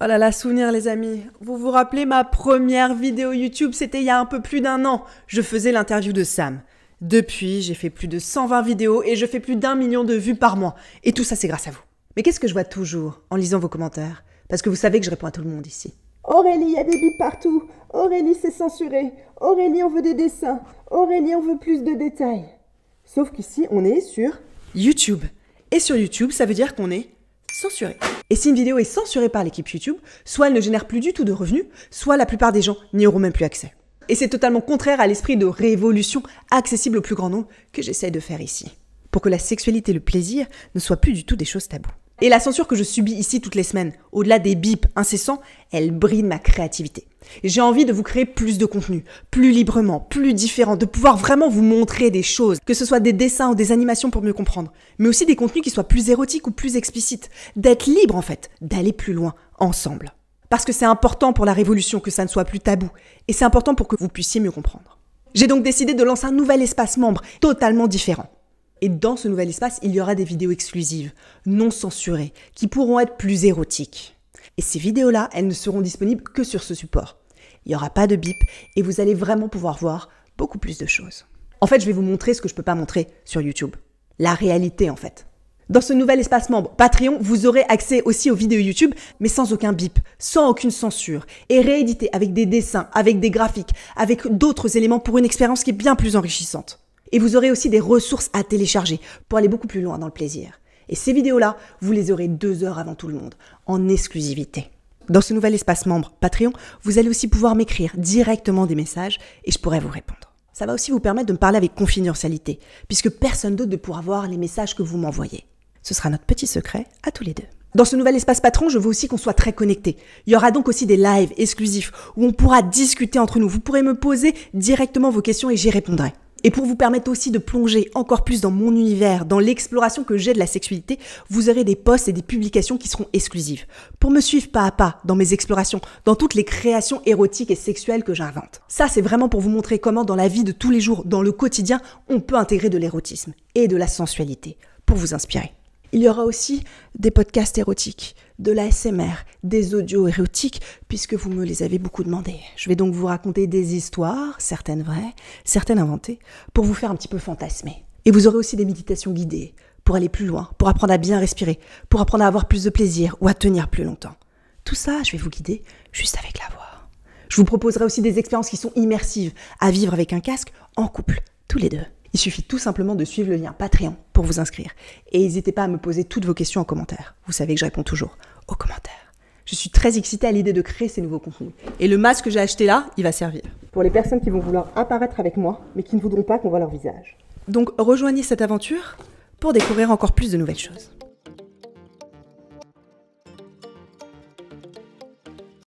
Oh là là, souvenir les amis. Vous vous rappelez ma première vidéo YouTube, c'était il y a un peu plus d'1 an. Je faisais l'interview de Sam. Depuis, j'ai fait plus de 120 vidéos et je fais plus d'1 million de vues par mois. Et tout ça, c'est grâce à vous. Mais qu'est-ce que je vois toujours en lisant vos commentaires? Parce que vous savez que je réponds à tout le monde ici. Aurélie, il y a des bips partout. Aurélie, c'est censuré. Aurélie, on veut des dessins. Aurélie, on veut plus de détails. Sauf qu'ici, on est sur YouTube. Et sur YouTube, ça veut dire qu'on est censuré. Et si une vidéo est censurée par l'équipe YouTube, soit elle ne génère plus du tout de revenus, soit la plupart des gens n'y auront même plus accès. Et c'est totalement contraire à l'esprit de révolution accessible au plus grand nombre que j'essaie de faire ici. Pour que la sexualité et le plaisir ne soient plus du tout des choses taboues. Et la censure que je subis ici toutes les semaines, au-delà des bips incessants, elle bride ma créativité. J'ai envie de vous créer plus de contenu, plus librement, plus différent, de pouvoir vraiment vous montrer des choses, que ce soit des dessins ou des animations pour mieux comprendre, mais aussi des contenus qui soient plus érotiques ou plus explicites, d'être libre en fait, d'aller plus loin, ensemble. Parce que c'est important pour la révolution que ça ne soit plus tabou, et c'est important pour que vous puissiez mieux comprendre. J'ai donc décidé de lancer un nouvel espace membre, totalement différent. Et dans ce nouvel espace, il y aura des vidéos exclusives, non censurées, qui pourront être plus érotiques. Et ces vidéos-là, elles ne seront disponibles que sur ce support. Il n'y aura pas de bip et vous allez vraiment pouvoir voir beaucoup plus de choses. En fait, je vais vous montrer ce que je ne peux pas montrer sur YouTube. La réalité, en fait. Dans ce nouvel espace membre Patreon, vous aurez accès aussi aux vidéos YouTube, mais sans aucun bip, sans aucune censure, et réédité avec des dessins, avec des graphiques, avec d'autres éléments pour une expérience qui est bien plus enrichissante. Et vous aurez aussi des ressources à télécharger pour aller beaucoup plus loin dans le plaisir. Et ces vidéos-là, vous les aurez 2 heures avant tout le monde, en exclusivité. Dans ce nouvel espace membre Patreon, vous allez aussi pouvoir m'écrire directement des messages et je pourrai vous répondre. Ça va aussi vous permettre de me parler avec confidentialité, puisque personne d'autre ne pourra voir les messages que vous m'envoyez. Ce sera notre petit secret à tous les deux. Dans ce nouvel espace Patreon, je veux aussi qu'on soit très connectés. Il y aura donc aussi des lives exclusifs où on pourra discuter entre nous. Vous pourrez me poser directement vos questions et j'y répondrai. Et pour vous permettre aussi de plonger encore plus dans mon univers, dans l'exploration que j'ai de la sexualité, vous aurez des posts et des publications qui seront exclusives. Pour me suivre pas à pas dans mes explorations, dans toutes les créations érotiques et sexuelles que j'invente. Ça, c'est vraiment pour vous montrer comment dans la vie de tous les jours, dans le quotidien, on peut intégrer de l'érotisme et de la sensualité pour vous inspirer. Il y aura aussi des podcasts érotiques, de l'ASMR, des audios érotiques, puisque vous me les avez beaucoup demandé. Je vais donc vous raconter des histoires, certaines vraies, certaines inventées, pour vous faire un petit peu fantasmer. Et vous aurez aussi des méditations guidées, pour aller plus loin, pour apprendre à bien respirer, pour apprendre à avoir plus de plaisir ou à tenir plus longtemps. Tout ça, je vais vous guider juste avec la voix. Je vous proposerai aussi des expériences qui sont immersives, à vivre avec un casque, en couple, tous les deux. Il suffit tout simplement de suivre le lien Patreon pour vous inscrire. Et n'hésitez pas à me poser toutes vos questions en commentaire. Vous savez que je réponds toujours aux commentaires. Je suis très excitée à l'idée de créer ces nouveaux contenus. Et le masque que j'ai acheté là, il va servir. pour les personnes qui vont vouloir apparaître avec moi, mais qui ne voudront pas qu'on voit leur visage. Donc rejoignez cette aventure pour découvrir encore plus de nouvelles choses.